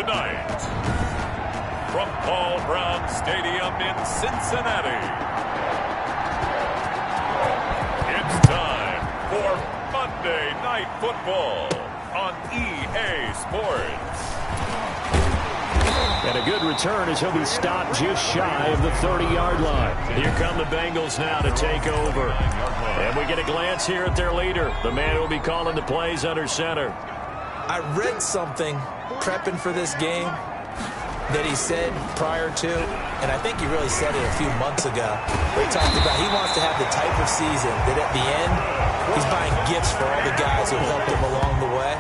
tonight, from Paul Brown Stadium in Cincinnati, it's time for Monday Night Football on EA Sports. And a good return as he'll be stopped just shy of the 30-yard line. Here come the Bengals now to take over. And we get a glance here at their leader, the man who will be calling the plays under center. I read something prepping for this game that he said prior to, and I think he really said it a few months ago. He talked about he wants to have the type of season that at the end, he's buying gifts for all the guys who helped him along the way.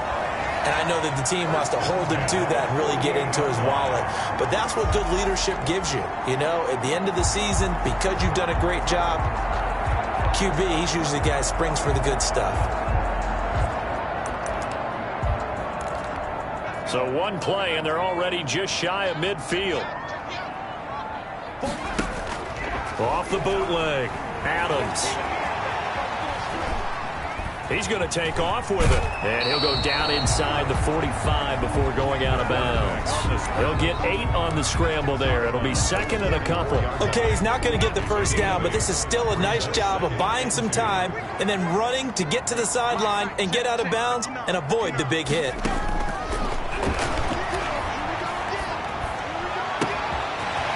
And I know that the team wants to hold him to that and really get into his wallet. But that's what good leadership gives you. You know, at the end of the season, because you've done a great job, QB, he's usually the guy who springs for the good stuff. So one play, and they're already just shy of midfield. Off the bootleg, Adams. He's going to take off with it. And he'll go down inside the 45 before going out of bounds. He'll get 8 on the scramble there. It'll be second and a couple. Okay, he's not going to get the first down, but this is still a nice job of buying some time and then running to get to the sideline and get out of bounds and avoid the big hit.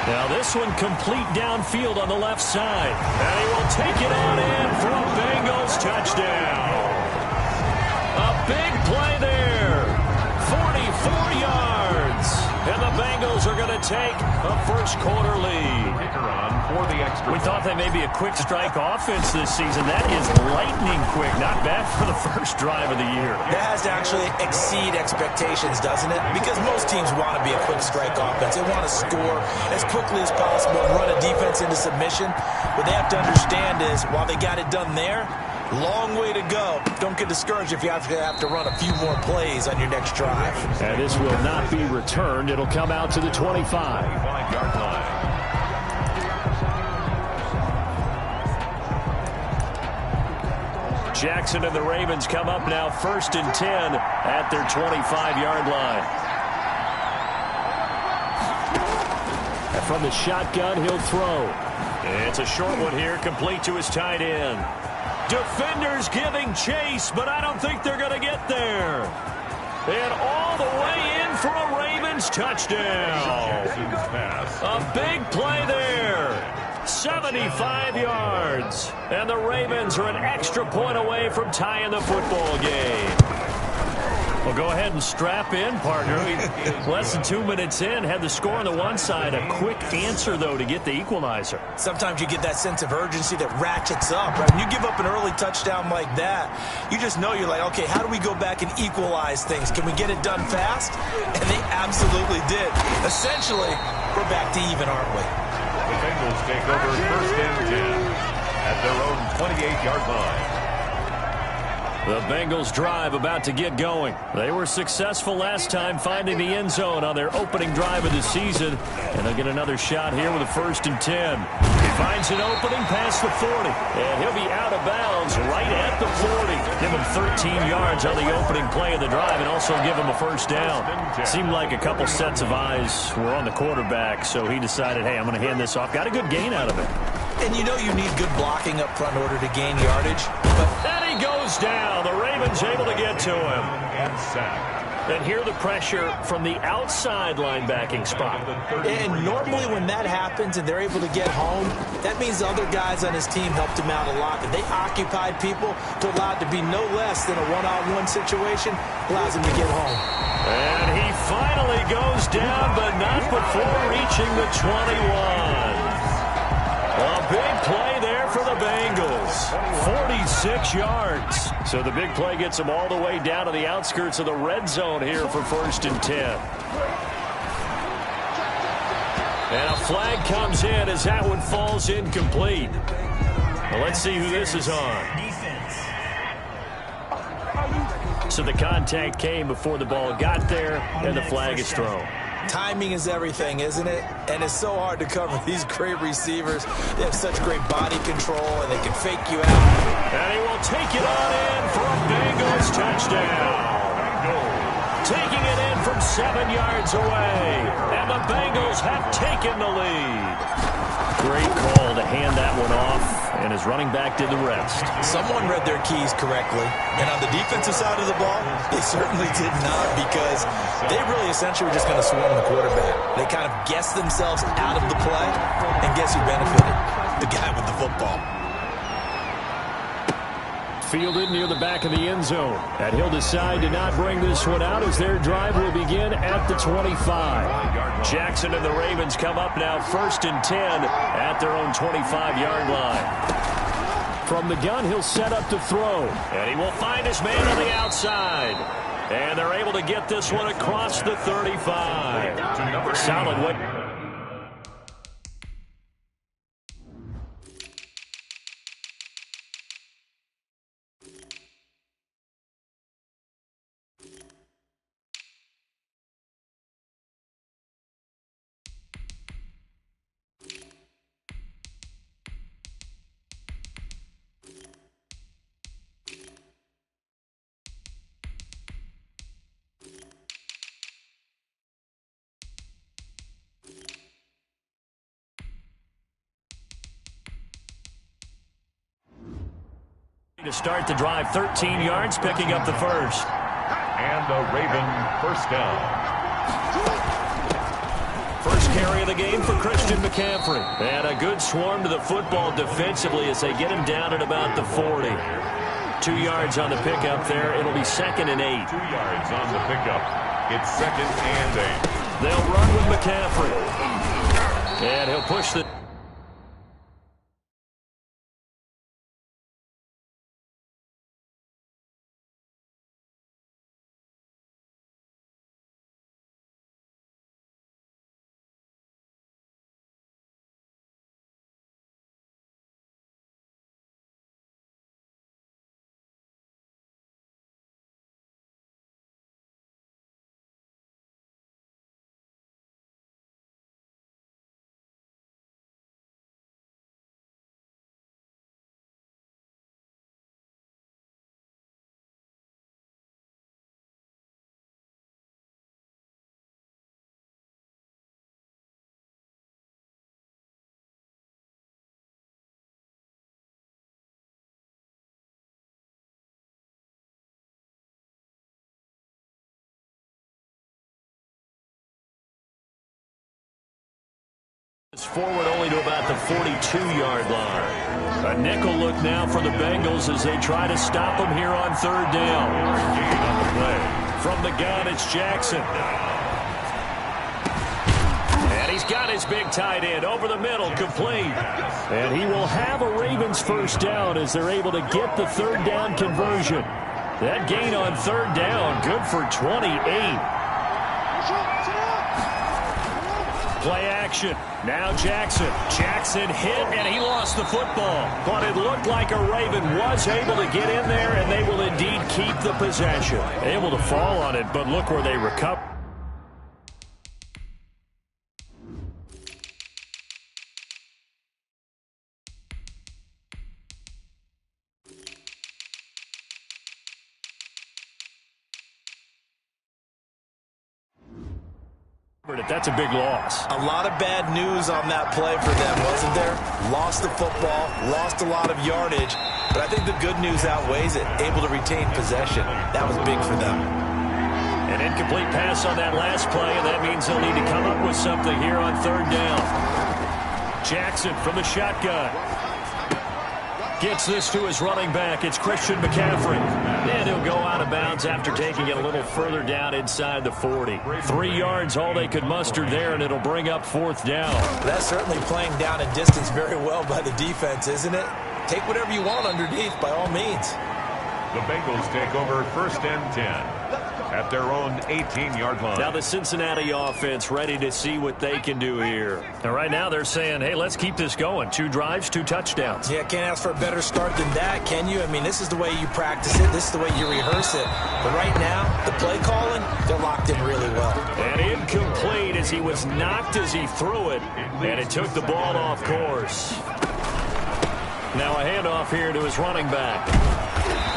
Now this one complete downfield on the left side. And he will take it on in for a Bengals touchdown. A big play there. 44 yards. And the Bengals are going to take a first quarter lead. We thought that may be a quick strike offense this season. That is lightning quick. Not bad for the first drive of the year. That has to actually exceed expectations, doesn't it? Because most teams want to be a quick strike offense. They want to score as quickly as possible and run a defense into submission. What they have to understand is, while they got it done there, long way to go. Don't get discouraged if you have to run a few more plays on your next drive. And this will not be returned. It'll come out to the 25-yard line. Jackson and the Ravens come up now 1st and 10 at their 25-yard line. And from the shotgun, he'll throw. It's a short one here, complete to his tight end. Defenders giving chase, but I don't think they're going to get there. And all the way in for a Ravens touchdown. A big play there. 75 yards. And the Ravens are an extra point away from tying the football game. Well, go ahead and strap in, partner. Less than 2 minutes in, had the score on the one side. A quick answer, though, to get the equalizer. Sometimes you get that sense of urgency that ratchets up. Right? When you give up an early touchdown like that, you just know you're like, okay, how do we go back and equalize things? Can we get it done fast? And they absolutely did. Essentially, we're back to even, aren't we? The Bengals take over 1st and 10 at their own 28-yard line. The Bengals drive about to get going. They were successful last time finding the end zone on their opening drive of the season. And they'll get another shot here with a 1st and 10. He finds an opening past the 40. And he'll be out of bounds right at the 40. Give him 13 yards on the opening play of the drive and also give him a first down. Seemed like a couple sets of eyes were on the quarterback, so he decided, hey, I'm going to hand this off. Got a good gain out of it. And you know you need good blocking up front in order to gain yardage. But then he goes down. The Ravens able to get to him. And hear the pressure from the outside linebacking spot. And normally when that happens and they're able to get home, that means the other guys on his team helped him out a lot. And they occupied people to allow it to be no less than a one-on-one situation, allows him to get home. And he finally goes down, but not before reaching the 21. A big play there for the Bengals. 46 yards. So the big play gets them all the way down to the outskirts of the red zone here for 1st and 10. And a flag comes in as that one falls incomplete. Well, let's see who this is on. So the contact came before the ball got there, and the flag is thrown. Timing is everything, isn't it? And it's so hard to cover these great receivers. They have such great body control, and they can fake you out. And he will take it on in for a Bengals touchdown. Taking it in from 7 yards away. And the Bengals have taken the lead. Great call to hand that one off, and his running back did the rest. Someone read their keys correctly, and on the defensive side of the ball, they certainly did not, because they really essentially were just going to swarm the quarterback. They kind of guessed themselves out of the play, and guess who benefited? The guy with the football. Fielded near the back of the end zone. And he'll decide to not bring this one out as their drive will begin at the 25. Jackson and the Ravens come up now 1st and 10 at their own 25-yard line. From the gun, he'll set up to throw. And he will find his man on the outside. And they're able to get this one across the 35. Solid way. To start the drive, 13 yards, picking up the first. And a Raven first down. First carry of the game for Christian McCaffrey. And a good swarm to the football defensively as they get him down at about the 40. 2 yards on the pickup there. It'll be 2nd and 8. 2 yards on the pickup. It's 2nd and 8. They'll run with McCaffrey. And he'll push the... Forward only to about the 42-yard line. A nickel look now for the Bengals as they try to stop them here on 3rd down. Gain on the play. From the gun, it's Jackson. And he's got his big tight end over the middle, complete. And he will have a Ravens first down as they're able to get the 3rd down conversion. That gain on 3rd down, good for 28. Play action. Now Jackson. Jackson hit, and he lost the football. But it looked like a Raven was able to get in there, and they will indeed keep the possession. Able to fall on it, but look where they recover. That's a big loss. A lot of bad news on that play for them, wasn't there? Lost the football, lost a lot of yardage, but I think the good news outweighs it. Able to retain possession. That was big for them. An incomplete pass on that last play, and that means they'll need to come up with something here on 3rd down. Jackson from the shotgun. Gets this to his running back. It's Christian McCaffrey. And he'll go out of bounds after taking it a little further down inside the 40. 3 yards, all they could muster there, and it'll bring up 4th down. That's certainly playing down a distance very well by the defense, isn't it? Take whatever you want underneath, by all means. The Bengals take over 1st and 10 at their own 18-yard line. Now the Cincinnati offense ready to see what they can do here. And right now they're saying, hey, let's keep this going. 2 drives, 2 touchdowns. Yeah, can't ask for a better start than that, can you? I mean, this is the way you practice it. This is the way you rehearse it. But right now, the play calling, they're locked in really well. And incomplete as he was knocked as he threw it. And it took the ball off course. Now a handoff here to his running back.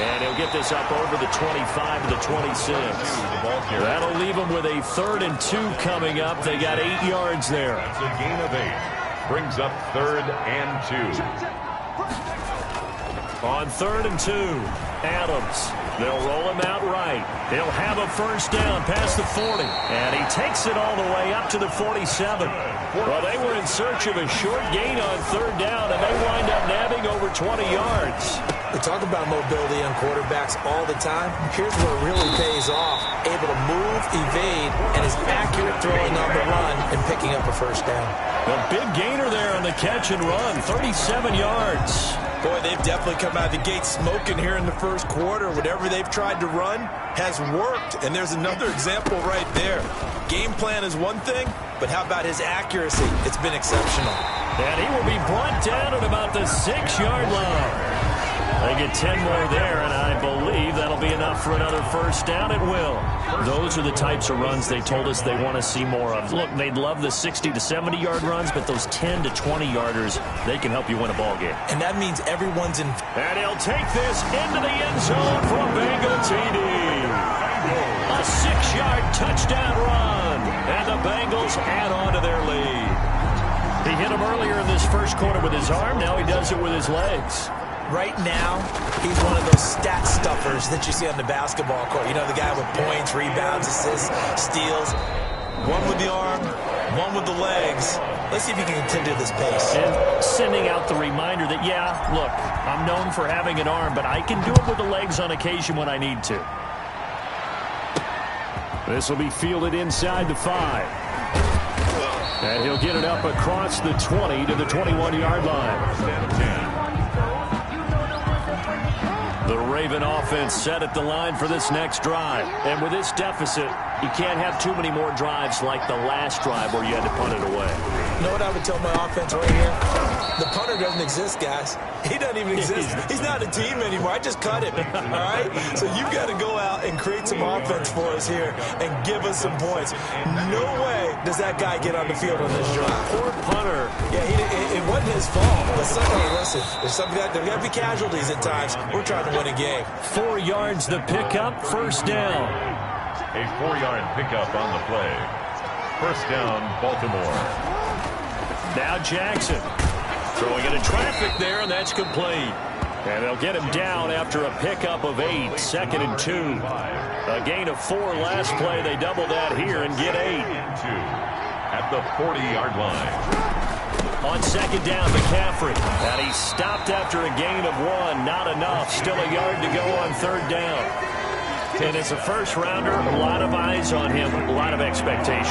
And he'll get this up over the 25 to the 26. That'll leave them with a 3rd and 2 coming up. They got 8 yards there. That's a gain of 8. Brings up 3rd and 2. On 3rd and 2, Adams. They'll roll him out right. He'll have a first down past the 40. And he takes it all the way up to the 47. Well, they were in search of a short gain on 3rd down, and they wind up nabbing over 20 yards. We talk about mobility on quarterbacks all the time. Here's where it really pays off. Able to move, evade, and is accurate throwing on the run and picking up a first down. A big gainer there on the catch and run, 37 yards. Boy, they've definitely come out of the gate smoking here in the first quarter. Whatever they've tried to run has worked, and there's another example right there. Game plan is one thing, but how about his accuracy? It's been exceptional. And he will be brought down at about the 6-yard line. They get 10 more there, and I believe that'll be enough for another first down. It will. Those are the types of runs they told us they want to see more of. Look, they'd love the 60 to 70-yard runs, but those 10 to 20-yarders, they can help you win a ball game. And that means everyone's in. And he'll take this into the end zone for a Bengal TD. A 6-yard touchdown run, and the Bengals add on to their lead. He hit him earlier in this first quarter with his arm. Now he does it with his legs. Right now, he's one of those stat stuffers that you see on the basketball court. You know, the guy with points, rebounds, assists, steals. One with the arm, one with the legs. Let's see if he can continue this pace. And sending out the reminder that, yeah, look, I'm known for having an arm, but I can do it with the legs on occasion when I need to. This will be fielded inside the 5. And he'll get it up across the 20 to the 21-yard line. The Raven offense set at the line for this next drive. And with this deficit, you can't have too many more drives like the last drive where you had to punt it away. You know what I would tell my offense right here? The punter doesn't exist, guys. He doesn't even exist. He's not a team anymore. I just cut him, all right? So you've got to go out and create some offense for us here and give us some points. No way does that guy get on the field on this drive. Poor punter. Yeah, it wasn't his fault. But listen, there's there got to be casualties at times. We're trying to win a game. 4 yards the pickup, first down. A 4-yard pickup on the play. First down, Baltimore. Now Jackson throwing into traffic there, and that's complete. And they'll get him down after a pickup of 8, 2nd and 2. A gain of 4 last play. They double that here and get 8. At the 40-yard line. On 2nd down, McCaffrey. And he stopped after a gain of 1. Not enough. Still a yard to go on 3rd down. And as a first-rounder, a lot of eyes on him, a lot of expectations.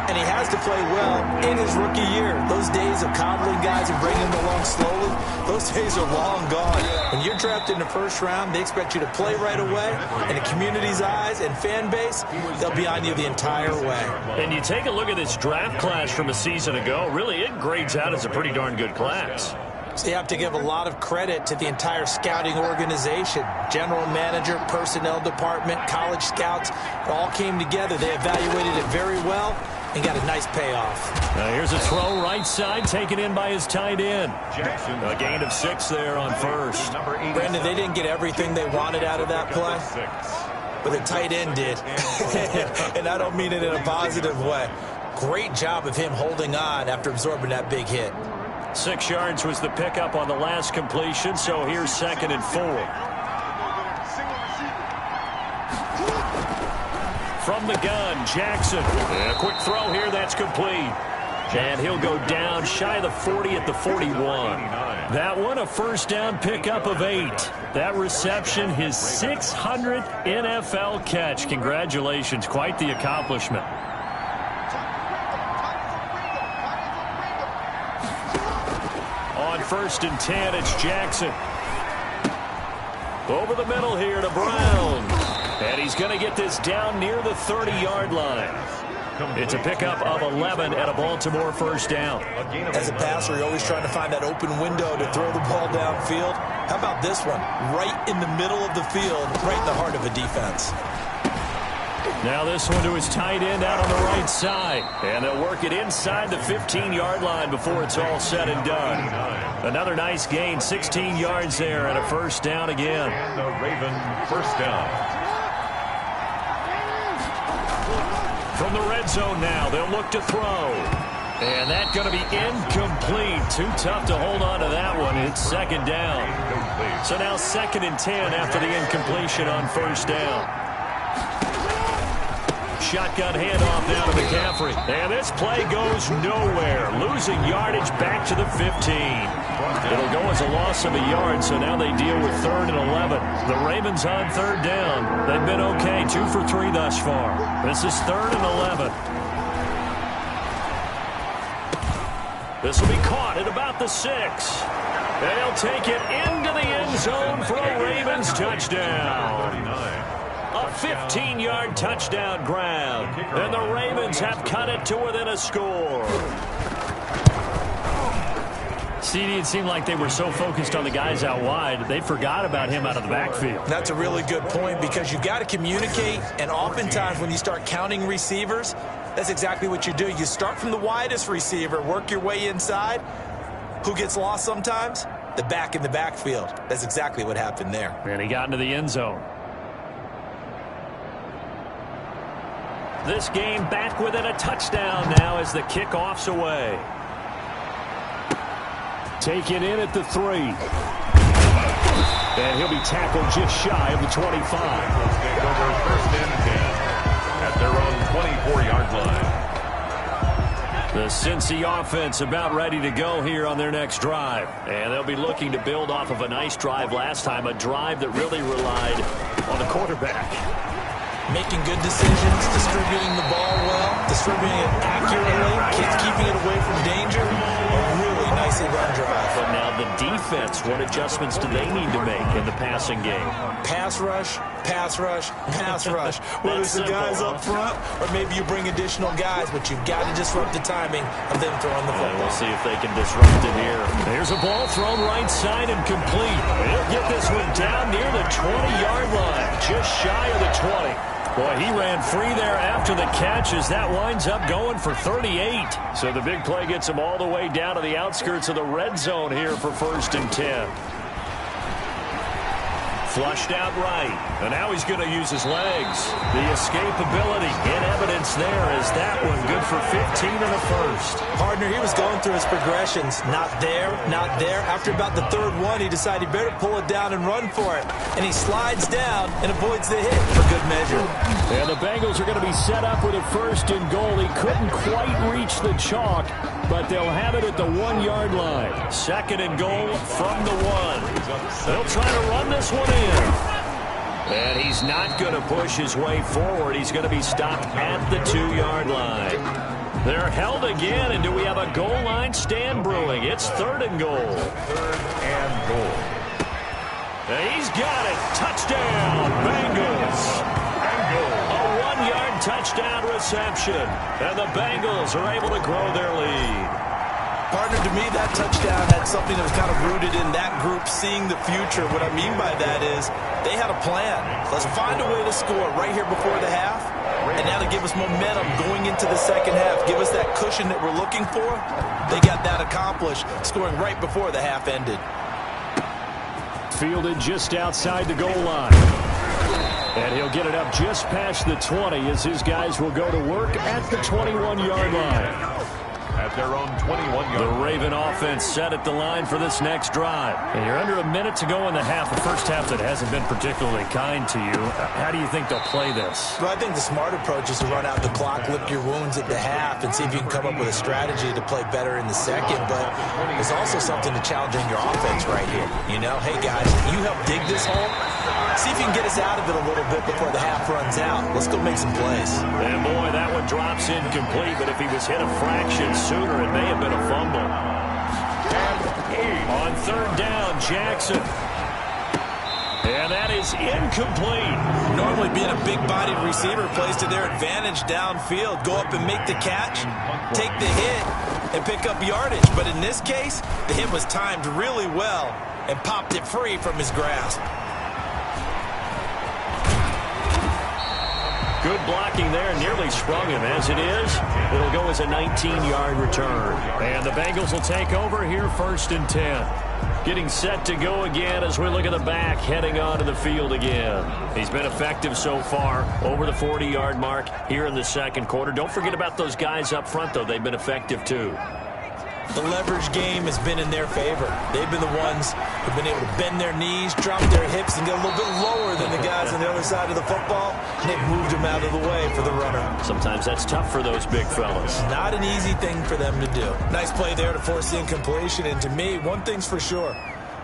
And he has to play well in his rookie year. Those days of coddling guys and bringing them along slowly, those days are long gone. When you're drafted in the first round, they expect you to play right away. And the community's eyes and fan base, they'll be on you the entire way. And you take a look at this draft class from a season ago, really it grades out as a pretty darn good class. So you have to give a lot of credit to the entire scouting organization. General manager, personnel department, college scouts, it all came together. They evaluated it very well and got a nice payoff. Now here's a throw right side, taken in by his tight end. Jackson. A gain of 6 there on first. Brandon, they didn't get everything they wanted out of that play, but the tight end did. And I don't mean it in a positive way. Great job of him holding on after absorbing that big hit. 6 yards was the pickup on the last completion, so here's 2nd and 4. From the gun, Jackson. A quick throw here, that's complete. And he'll go down shy of the 40 at the 41. That one, a first down pickup of 8. That reception, his 600th NFL catch. Congratulations, quite the accomplishment. On 1st and 10, it's Jackson. Over the middle here to Brown. And he's going to get this down near the 30-yard line. It's a pickup of 11 at a Baltimore first down. As a passer, you're always trying to find that open window to throw the ball downfield. How about this one? Right in the middle of the field, right in the heart of a defense. Now this one to his tight end out on the right side. And they'll work it inside the 15-yard line before it's all said and done. Another nice gain, 16 yards there, and a first down again. And the Raven first down. From the red zone now, they'll look to throw. And that's going to be incomplete. Too tough to hold on to that one. It's second down. So now 2nd and 10 after the incompletion on first down. Shotgun handoff now to McCaffrey. And this play goes nowhere. Losing yardage back to the 15. It'll go as a loss of a yard, so now they deal with 3rd and 11. The Ravens on 3rd down. They've been okay, 2 for 3 thus far. This is 3rd and 11. This will be caught at about the 6. They'll take it into the end zone for a Ravens touchdown. A 15-yard touchdown grab. And the Ravens have cut it to within a score. CD, it seemed like they were so focused on the guys out wide, they forgot about him out of the backfield. That's a really good point because you've got to communicate, and oftentimes when you start counting receivers, that's exactly what you do. You start from the widest receiver, work your way inside. Who gets lost sometimes? The back in the backfield. That's exactly what happened there. And he got into the end zone. This game back within a touchdown now as the kickoff's away. Taken in at the 3. And he'll be tackled just shy of the 25. Take over 1st and 10 at their own 24-yard line. The Cincy offense about ready to go here on their next drive. And they'll be looking to build off of a nice drive last time, a drive that really relied on the quarterback. Making good decisions, distributing the ball well, distributing it accurately, keeping it away from danger. A really nicely run drive. But now the defense, what adjustments do they need to make in the passing game? Pass rush, pass rush, pass rush. Whether it's the guys up front or maybe you bring additional guys, but you've got to disrupt the timing of them throwing the football. We'll see if they can disrupt it here. There's a ball thrown right side and complete. He'll get this one down near the 20-yard line, just shy of the 20. Boy, he ran free there after the catch as that winds up going for 38. So the big play gets him all the way down to the outskirts of the red zone here for 1st and 10. Flushed out right. And now he's going to use his legs. The escapability in evidence there as that one good for 15 in the first. Partner, he was going through his progressions. Not there, not there. After about the 3rd one, he decided he better pull it down and run for it. And he slides down and avoids the hit for good measure. And the Bengals are going to be set up with a 1st and goal. He couldn't quite reach the chalk, but they'll have it at the 1-yard line. 2nd and goal from the 1. They'll try to run this one in. And he's not going to push his way forward. He's going to be stopped at the 2-yard line. They're held again, and do we have a goal line stand brewing? It's 3rd and goal. 3rd and goal. And he's got it. Touchdown, Bengals. A 1-yard touchdown reception. And the Bengals are able to grow their lead. Partner, to me, that touchdown had something that was kind of rooted in that group seeing the future. What I mean by that is they had a plan. Let's find a way to score right here before the half. And now to give us momentum going into the 2nd half. Give us that cushion that we're looking for. They got that accomplished, scoring right before the half ended. Fielded just outside the goal line. And he'll get it up just past the 20 as his guys will go to work at the 21-yard line. At their own 21-yard. The Raven offense set at the line for this next drive. And you're under a minute to go in the half, the first half that hasn't been particularly kind to you. How do you think they'll play this? Well, I think the smart approach is to run out the clock, lick your wounds at the half, and see if you can come up with a strategy to play better in the 2nd. But there's also something to challenging your offense right here. You know, hey, guys, you help dig this hole. See if you can get us out of it a little bit before the half runs out. Let's go make some plays. And, boy, that one drops incomplete, but if he was hit a fraction sooner, it may have been a fumble. On 3rd down, Jackson. And that is incomplete. Normally being a big-bodied receiver plays to their advantage downfield. Go up and make the catch, take the hit, and pick up yardage. But in this case, the hit was timed really well and popped it free from his grasp. Good blocking there, nearly sprung him. As it is, it'll go as a 19-yard return. And the Bengals will take over here, 1st and 10. Getting set to go again as we look at the back, heading onto the field again. He's been effective so far, over the 40-yard mark here in the second quarter. Don't forget about those guys up front, though. They've been effective, too. The leverage game has been in their favor. They've been the ones who've been able to bend their knees, drop their hips, and get a little bit lower than the guys on the other side of the football. And they've moved them out of the way for the runner. Sometimes that's tough for those big fellas. Not an easy thing for them to do. Nice play there to force the incompletion. And to me, one thing's for sure.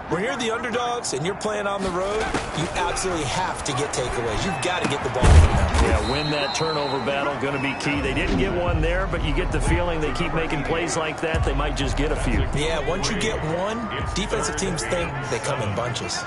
When you're the underdogs and you're playing on the road, you absolutely have to get takeaways. You've got to get the ball from them. Yeah, win that turnover battle, going to be key. They didn't get one there, but you get the feeling they keep making plays like that, they might just get a few. Yeah, once you get one, defensive teams think they come in bunches.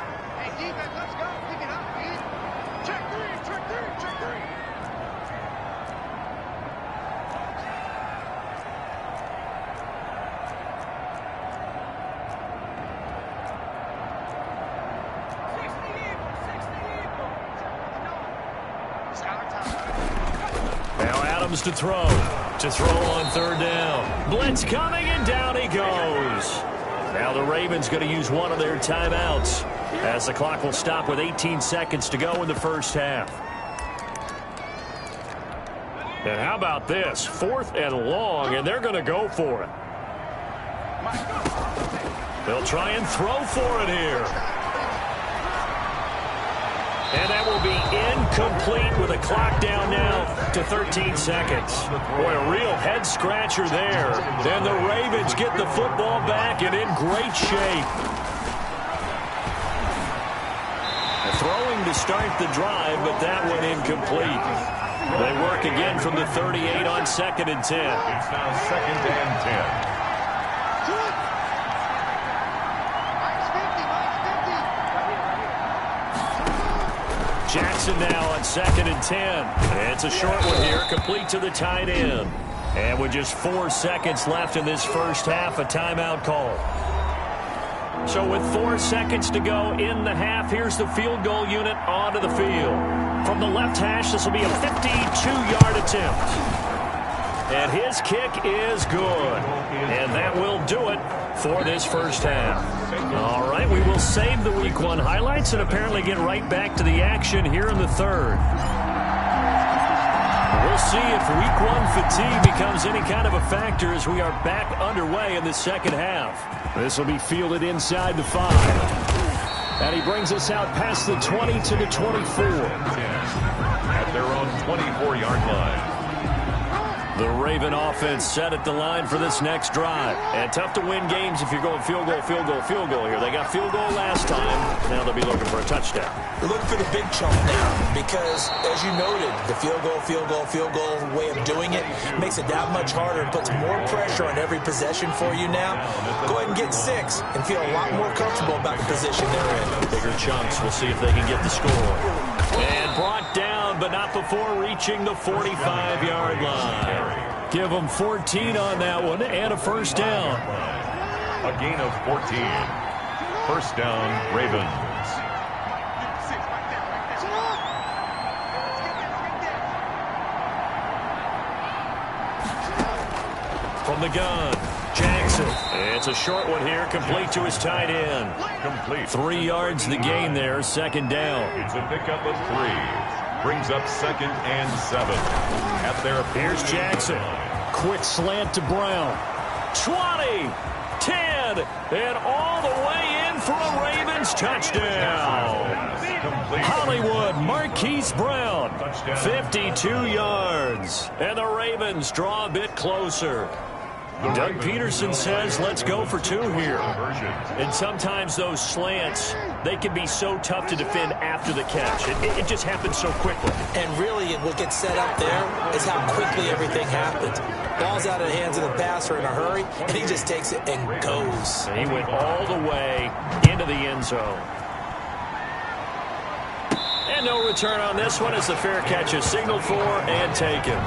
To throw on 3rd down. Blitz coming, and down he goes. Now the Ravens going to use one of their timeouts as the clock will stop with 18 seconds to go in the first half. And how about this? 4th and long, and they're going to go for it. They'll try and throw for it here. And that will be incomplete with a clock down now to 13 seconds. Boy, a real head-scratcher there. And the Ravens get the football back and in great shape. Throwing to start the drive, but that one incomplete. They work again from the 38 on 2nd and 10. It's now 2nd and 10. Jackson now on 2nd and 10. It's a short one here, complete to the tight end. And with just 4 seconds left in this first half, a timeout call. So with 4 seconds to go in the half, here's the field goal unit onto the field. From the left hash, this will be a 52-yard attempt. And his kick is good. And that will do it for this first half. All right, we will save the Week 1 highlights and apparently get right back to the action here in the third. We'll see if Week 1 fatigue becomes any kind of a factor as we are back underway in the second half. This will be fielded inside the 5. And he brings us out past the 20 to the 24. At their own 24-yard line. The Raven offense set at the line for this next drive. And tough to win games if you're going field goal, field goal, field goal here. They got field goal last time. Now they'll be looking for a touchdown. They're looking for the big chunk now because, as you noted, the field goal way of doing it makes it that much harder and puts more pressure on every possession for you now. Go ahead and get 6 and feel a lot more comfortable about the position they're in. Bigger chunks. We'll see if they can get the score. And brought down, but not before reaching the 45-yard line. Give them 14 on that one and a first down. A gain of 14. First down, Ravens. From the gun, Jackson. It's a short one here, complete to his tight end. Complete. 3 yards the gain there, 2nd down. It's a pickup of 3. Brings up 2nd and 7. At their Here's Jackson. Quick slant to Brown. 20, 10, and all the way in for a Ravens touchdown. Hollywood Marquise Brown, 52 yards. And the Ravens draw a bit closer. Doug Peterson says, let's go for 2 here. And sometimes those slants, they can be so tough to defend after the catch. It just happens so quickly. And really, what gets set up there is how quickly everything happens. Ball's out of the hands of the passer in a hurry, and he just takes it and goes. And he went all the way into the end zone. And no return on this one as the fair catch is signaled for and taken.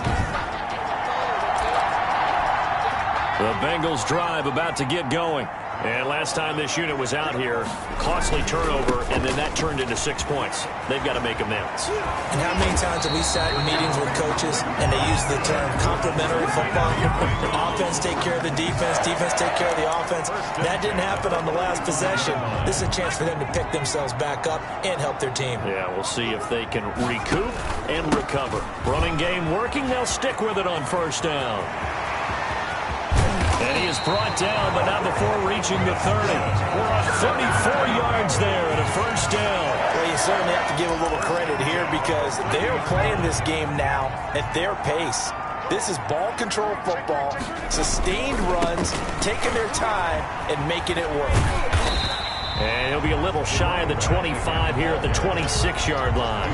The Bengals drive about to get going. And last time this unit was out here, costly turnover, and then that turned into 6 points. They've got to make amends. And how many times have we sat in meetings with coaches and they use the term complementary football? Offense take care of the defense, defense take care of the offense. That didn't happen on the last possession. This is a chance for them to pick themselves back up and help their team. Yeah, we'll see if they can recoup and recover. Running game working, they'll stick with it on first down. And he is brought down, but not before reaching the 30. We're on 34 yards there and a first down. Well, you certainly have to give a little credit here because they're playing this game now at their pace. This is ball control football, sustained runs, taking their time and making it work. And he'll be a little shy of the 25 here at the 26-yard line.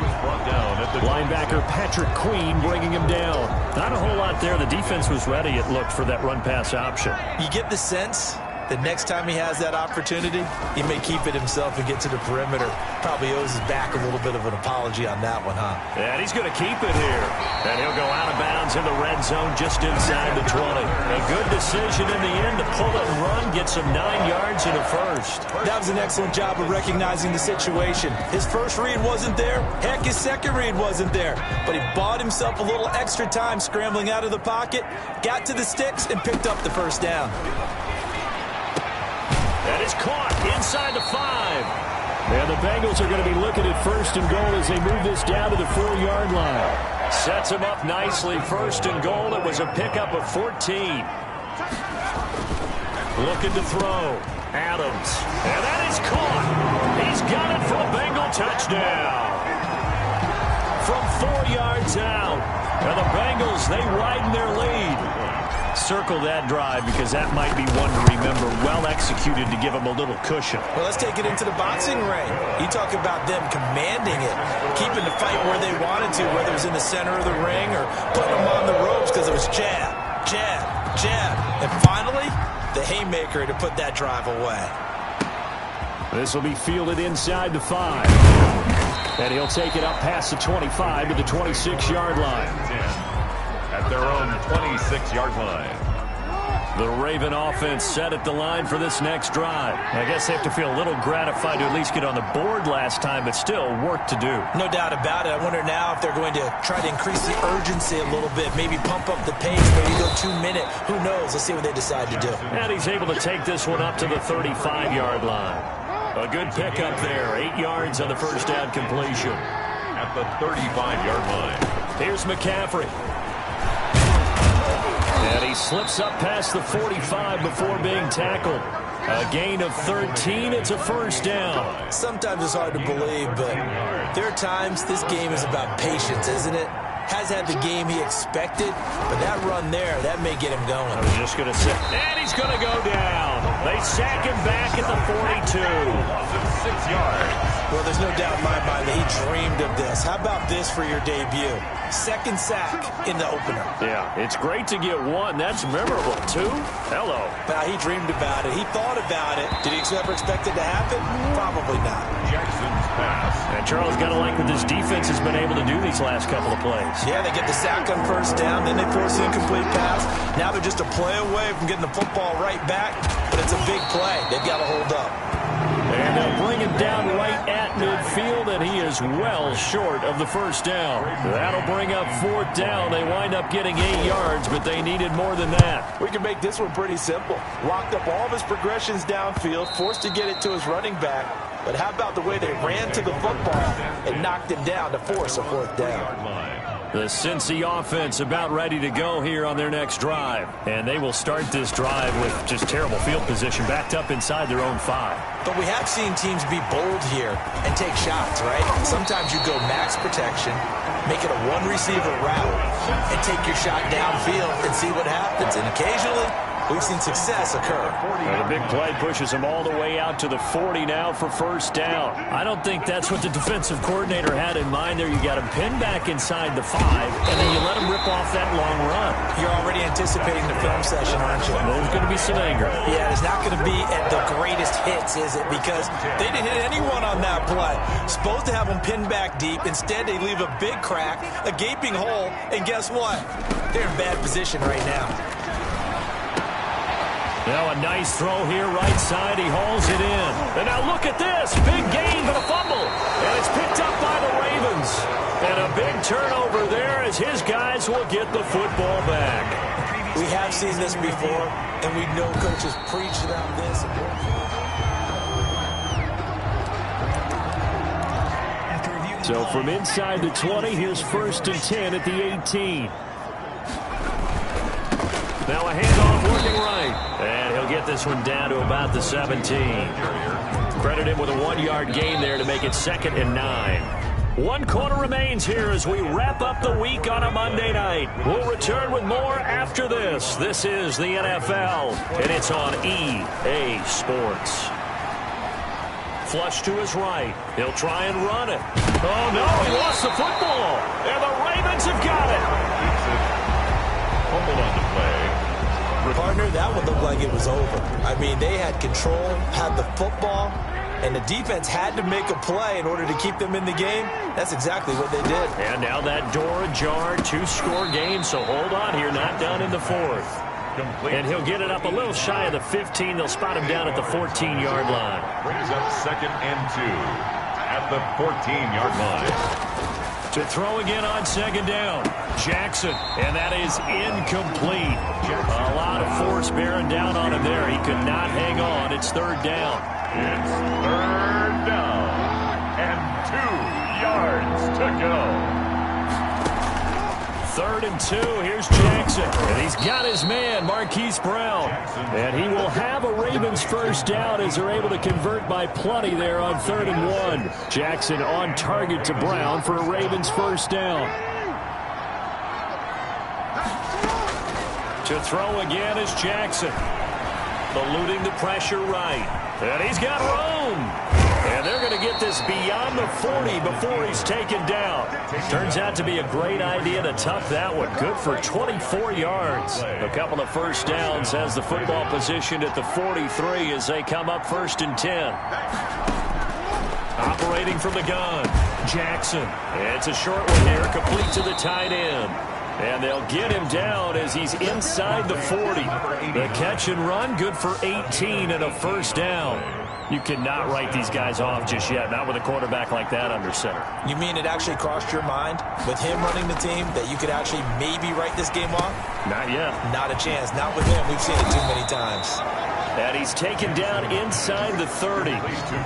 Linebacker Patrick Queen bringing him down. Not a whole lot there. The defense was ready, it looked, for that run-pass option. You get the sense that next time he has that opportunity, he may keep it himself and get to the perimeter. Probably owes his back a little bit of an apology on that one, huh? And he's going to keep it here. And he'll go out of bounds in the red zone just inside the 20. A good decision in the end to pull it and run, get some 9 yards and a first. That was an excellent job of recognizing the situation. His first read wasn't there. Heck, his second read wasn't there. But he bought himself a little extra time scrambling out of the pocket, got to the sticks, and picked up the first down. That is caught inside the 5. And the Bengals are going to be looking at first and goal as they move this down to the 4-yard line. Sets him up nicely. First and goal. It was a pickup of 14. Looking to throw. Adams. And that is caught. He's got it for a Bengal touchdown. From 4 yards out. And the Bengals, they widen their lead. Circle that drive because that might be one to remember. Well executed to give them a little cushion. Well, let's take it into the boxing ring. You talk about them commanding it, keeping the fight where they wanted to, whether it was in the center of the ring or putting them on the ropes because it was jab, jab, jab. And finally, the haymaker to put that drive away. This will be fielded inside the 5. And he'll take it up past the 25 to the 26-yard line. At their own 26-yard line. The Raven offense set at the line for this next drive. I guess they have to feel a little gratified to at least get on the board last time, but still work to do. No doubt about it. I wonder now if they're going to try to increase the urgency a little bit, maybe pump up the pace, maybe go 2 minute. Who knows? Let's see what they decide to do. And he's able to take this one up to the 35-yard line. A good pickup there. 8 yards on the first down completion. At the 35-yard line. Here's McCaffrey. And he slips up past the 45 before being tackled. A gain of 13. It's a first down. Sometimes it's hard to believe, but there are times this game is about patience, isn't it? Has had the game he expected, but that run there, that may get him going. I was just going to say, and he's going to go down. They sack him back at the 42. 6 yards. Well, there's no doubt in my mind that he dreamed of this. How about this for your debut? Second sack in the opener. Yeah, it's great to get 1. That's memorable. 2? Hello. Now, he dreamed about it. He thought about it. Did he ever expect it to happen? Probably not. Jackson's pass. And Charles got to like what this defense has been able to do these last couple of plays. Yeah, they get the sack on first down, then they force the incomplete pass. Now they're just a play away from getting the football right back, but it's a big play. They've got to hold up. And they'll bring him down right at midfield, and he is well short of the first down. That'll bring up 4th down. They wind up getting 8 yards, but they needed more than that. We can make this one pretty simple. Locked up all of his progressions downfield, forced to get it to his running back. But how about the way they ran to the football and knocked him down to force a 4th down? The Cincy offense about ready to go here on their next drive. And they will start this drive with just terrible field position, backed up inside their own 5. But we have seen teams be bold here and take shots, right? Sometimes you go max protection, make it a one-receiver route, and take your shot downfield and see what happens. And occasionally, we've seen success occur. Well, the big play pushes him all the way out to the 40 now for first down. I don't think that's what the defensive coordinator had in mind there. You got him pinned back inside the 5, and then you let him rip off that long run. You're already anticipating the film session, aren't you? There's going to be some anger. Yeah, it's not going to be at the greatest hits, is it? Because they didn't hit anyone on that play. Supposed to have them pinned back deep. Instead, they leave a big crack, a gaping hole, and guess what? They're in bad position right now. Now a nice throw here, right side. He hauls it in. And now look at this. Big gain for the fumble. And it's picked up by the Ravens. And a big turnover there as his guys will get the football back. We have seen this before, and we know coaches preach about this. So from inside the 20, here's 1st and 10 at the 18. Now a handoff working right. And he'll get this one down to about the 17. Credit him with a 1-yard gain there to make it 2nd and 9. 1 quarter remains here as we wrap up the week on a Monday night. We'll return with more after this. This is the NFL, and it's on EA Sports. Flush to his right. He'll try and run it. Oh, no, he lost the football. And the Ravens have got it. Fumbled on the play. Partner, that one looked like it was over. I mean, they had control, had the football, and the defense had to make a play in order to keep them in the game. That's exactly what they did. And now that door ajar, 2-score game, so hold on here, not done in the 4th. Complete. And he'll get it up a little shy of the 15. They'll spot him down at the 14-yard line. Brings up 2nd and 2 at the 14-yard line. To throw again on 2nd down. Jackson, and that is incomplete. A lot of force bearing down on him there. He could not hang on. It's 3rd down. It's 3rd down and 2 yards to go. 3rd and 2. Here's Jackson. And he's got his man, Marquise Brown. And he will have a Ravens 1st down as they're able to convert by plenty there on 3rd and 1. Jackson on target to Brown for a Ravens 1st down. To throw again is Jackson. Eluding the pressure right. And he's got room. And they're going to get this beyond the 40 before he's taken down. Turns out to be a great idea to tuck that one. Good for 24 yards. A couple of 1st downs has the football positioned at the 43 as they come up 1st and 10. Operating from the gun, Jackson. It's a short one here, complete to the tight end. And they'll get him down as he's inside the 40. The catch and run, good for 18 and a 1st down. You cannot write these guys off just yet, not with a quarterback like that under center. You mean it actually crossed your mind with him running the team that you could actually maybe write this game off? Not yet. Not a chance. Not with him. We've seen it too many times. And he's taken down inside the 30.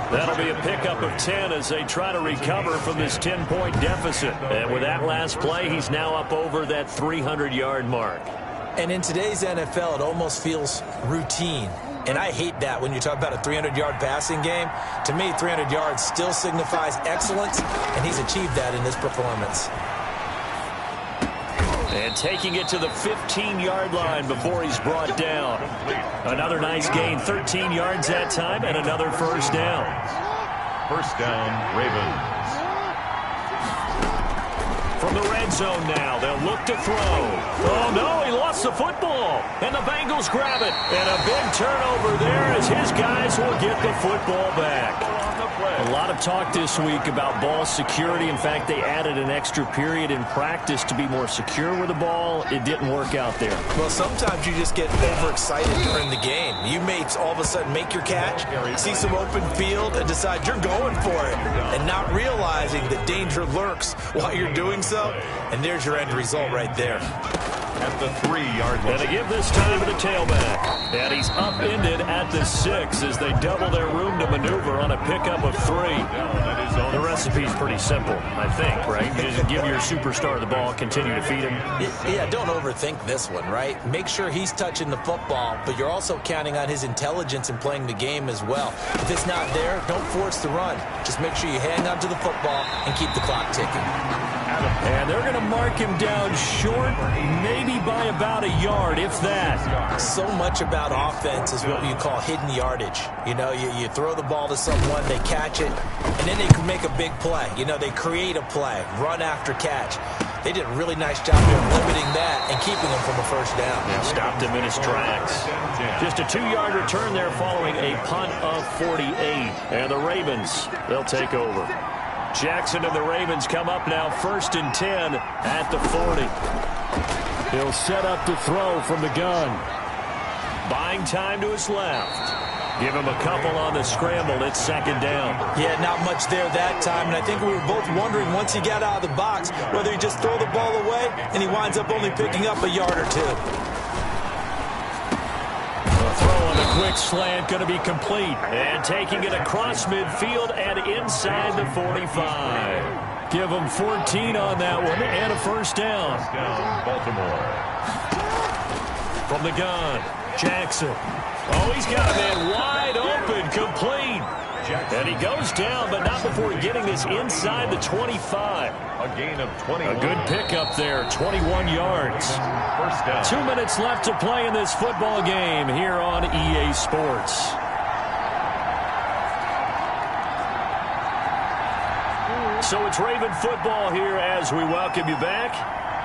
That'll be a pickup of 10 as they try to recover from this 10-point deficit. And with that last play, he's now up over that 300-yard mark. And in today's NFL, it almost feels routine. And I hate that when you talk about a 300-yard passing game. To me, 300 yards still signifies excellence, and he's achieved that in this performance. And taking it to the 15-yard line before he's brought down. Another nice gain, 13 yards that time, and another 1st down. 1st down, Ravens. From the red zone now, they'll look to throw. Oh, no, he lost the football. And the Bengals grab it. And a big turnover there as his guys will get the football back. A lot of talk this week about ball security. In fact, they added an extra period in practice to be more secure with the ball. It didn't work out there. Well, sometimes you just get overexcited during the game. You may all of a sudden make your catch, see some open field, and decide you're going for it, and not realizing that danger lurks while you're doing so. And there's your end result right there. At the 3-yard line. And they give this time to the tailback. And he's upended at the 6 as they double their room to maneuver on a pickup of 3. The recipe's pretty simple, I think, right? You just give your superstar the ball, continue to feed him. Yeah, don't overthink this one, right? Make sure he's touching the football, but you're also counting on his intelligence in playing the game as well. If it's not there, don't force the run. Just make sure you hang on to the football and keep the clock ticking. And they're going to mark him down short, maybe by about a yard, if that. So much about offense is what you call hidden yardage. You know, you throw the ball to someone, they catch it, and then they can make a big play. You know, they create a play, run after catch. They did a really nice job here of limiting that and keeping him from a 1st down. Yeah, stopped him in his tracks. Just a 2-yard return there following a punt of 48. And the Ravens, they'll take over. Jackson and the Ravens come up now 1st and 10 at the 40. He'll set up to throw from the gun. Buying time to his left. Give him a couple on the scramble. It's second down. Yeah, not much there that time. And I think we were both wondering once he got out of the box whether he just throw the ball away and he winds up only picking up a yard or two. Throw on the quick slant, going to be complete. And taking it across midfield and inside the 45. Give him 14 on that one and a first down. Baltimore. From the gun, Jackson. Oh, he's got a man wide open, complete. And he goes down, but not before getting this inside the 25. A gain of 20. A good pickup there, 21 yards. First down. 2 minutes left to play in this football game here on EA Sports. So it's Raven football here as we welcome you back.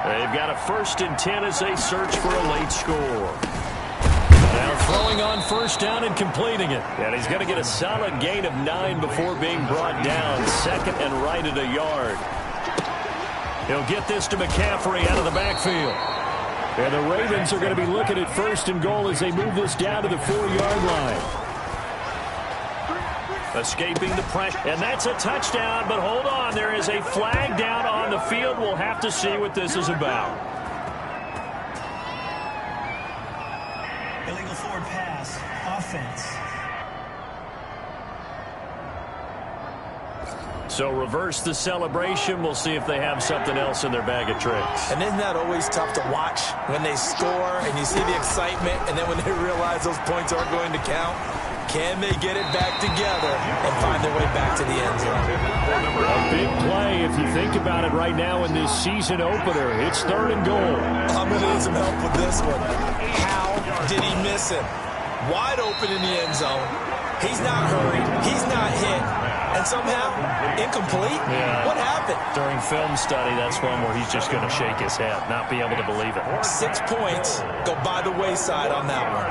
They've got a 1st and 10 as they search for a late score. Now throwing on first down and completing it. And he's going to get a solid gain of 9 before being brought down. Second and right at a yard. He'll get this to McCaffrey out of the backfield. And the Ravens are going to be looking at 1st and goal as they move this down to the 4-yard line. Escaping the pressure. And that's a touchdown, but hold on. There is a flag down on the field. We'll have to see what this is about. Illegal forward pass. Offense. So reverse the celebration. We'll see if they have something else in their bag of tricks. And isn't that always tough to watch when they score and you see the excitement and then when they realize those points aren't going to count? Can they get it back together and find their way back to the end zone? A big play if you think about it right now in this season opener. It's 3rd and goal. I'm going to need some help with this one. How did he miss him? Wide open in the end zone. He's not hurried. He's not hit. And somehow, incomplete? Yeah. What happened? During film study, that's one where he's just going to shake his head, not be able to believe it. 6 points go by the wayside on that one.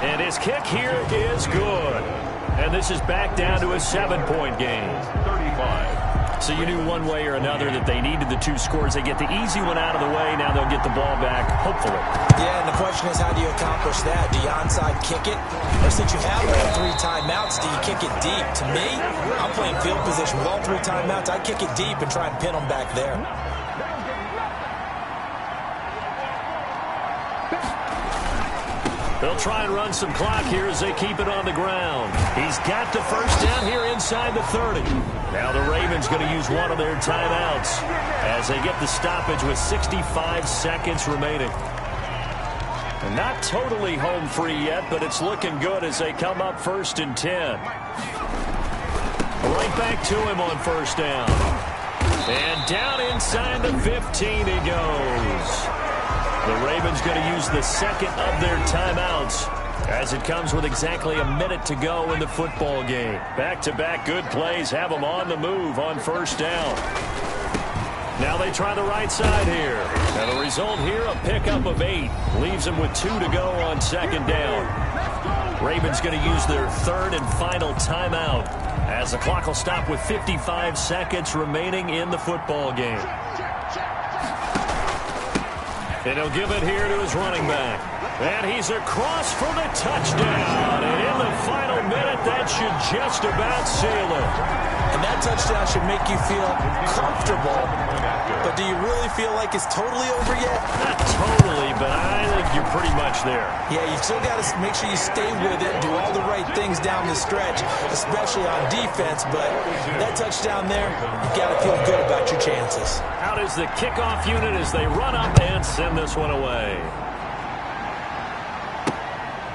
And his kick here is good. And this is back down to a 7-point game. 35. So you knew one way or another that they needed the 2 scores. They get the easy one out of the way. Now they'll get the ball back, hopefully. Yeah, and the question is, how do you accomplish that? Do you onside kick it? Or since you have all 3 timeouts, do you kick it deep? To me, I'm playing field position with all 3 timeouts. I kick it deep and try and pin them back there. They'll try and run some clock here as they keep it on the ground. He's got the first down here inside the 30. Now the Ravens going to use one of their timeouts as they get the stoppage with 65 seconds remaining. And not totally home free yet, but it's looking good as they come up 1st and 10. Right back to him on first down. And down inside the 15 he goes. The Ravens going to use the second of their timeouts as it comes with exactly a minute to go in the football game. Back-to-back good plays have them on the move on first down. Now they try the right side here. And the result here, a pickup of 8. Leaves them with 2 to go on second down. Ravens going to use their 3rd and final timeout as the clock will stop with 55 seconds remaining in the football game. And he'll give it here to his running back. And he's across for the touchdown. And in the final minute, that should just about seal it. And that touchdown should make you feel comfortable. But do you really feel like it's totally over yet? Not totally, but I think you're pretty much there. Yeah, you've still got to make sure you stay with it, do all the right things down the stretch, especially on defense. But that touchdown there, you've got to feel good about your chances. Out is the kickoff unit as they run up and send this one away.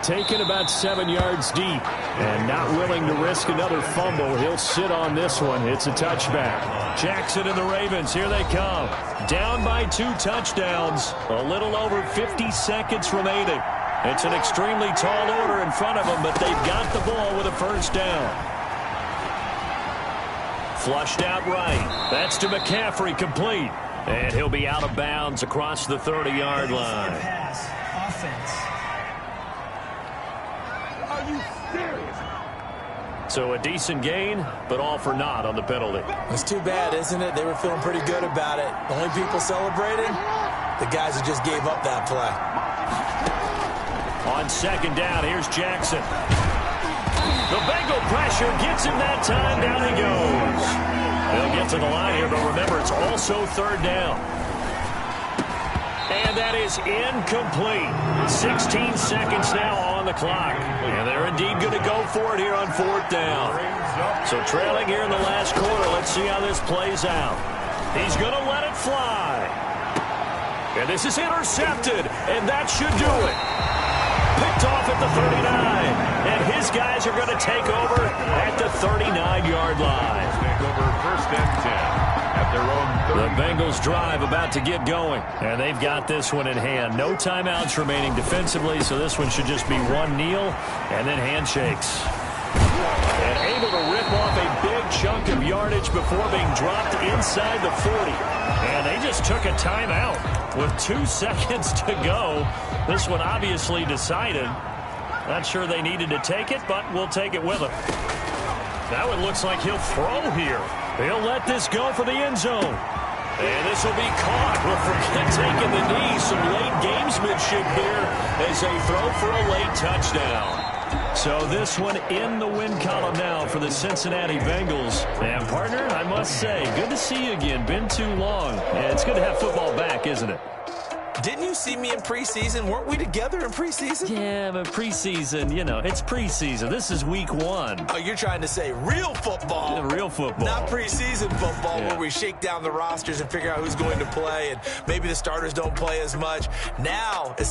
Taken about 7 yards deep and not willing to risk another fumble. He'll sit on this one. It's a touchback. Jackson and the Ravens, here they come. Down by 2 touchdowns. A little over 50 seconds remaining. It's an extremely tall order in front of them, but they've got the ball with a first down. Flushed out right. That's to McCaffrey, complete. And he'll be out of bounds across the 30-yard line. Pass. Offense. So a decent gain, but all for naught on the penalty. It's too bad, isn't it? They were feeling pretty good about it. The only people celebrating, the guys who just gave up that play. on second down. Here's Jackson. The Bengal pressure gets him that time. Down he goes. They'll get to the line here, but remember, it's also third down. And that is incomplete. 16 seconds now on the clock. And they're indeed going to go for it here on fourth down. So trailing here in the last quarter. Let's see how this plays out. He's going to let it fly. And this is intercepted. And that should do it. Picked off at the 39. And his guys are going to take over at the 39-yard line. Take over first and 10. At their own 30. The Bengals drive about to get going. And they've got this one in hand. No timeouts remaining defensively, so this one should just be one kneel and then handshakes. And able to rip off a big chunk of yardage before being dropped inside the 40. And they just took a timeout with 2 seconds to go. This one obviously decided. Not sure they needed to take it, but we'll take it with them. That one looks like he'll throw here. He'll let this go for the end zone. And this will be caught. We'll forget taking the knee. Some late gamesmanship here as they throw for a late touchdown. So this one in the win column now for the Cincinnati Bengals. And, partner, I must say, good to see you again. Been too long. Yeah, it's good to have football back, isn't it? Didn't you see me in preseason? Weren't we together in preseason? Yeah, but preseason, you know, it's preseason. This is week 1. Oh, you're trying to say real football. Yeah, real football. Not preseason football, yeah, where we shake down the rosters and figure out who's going to play, and maybe the starters don't play as much. Now it's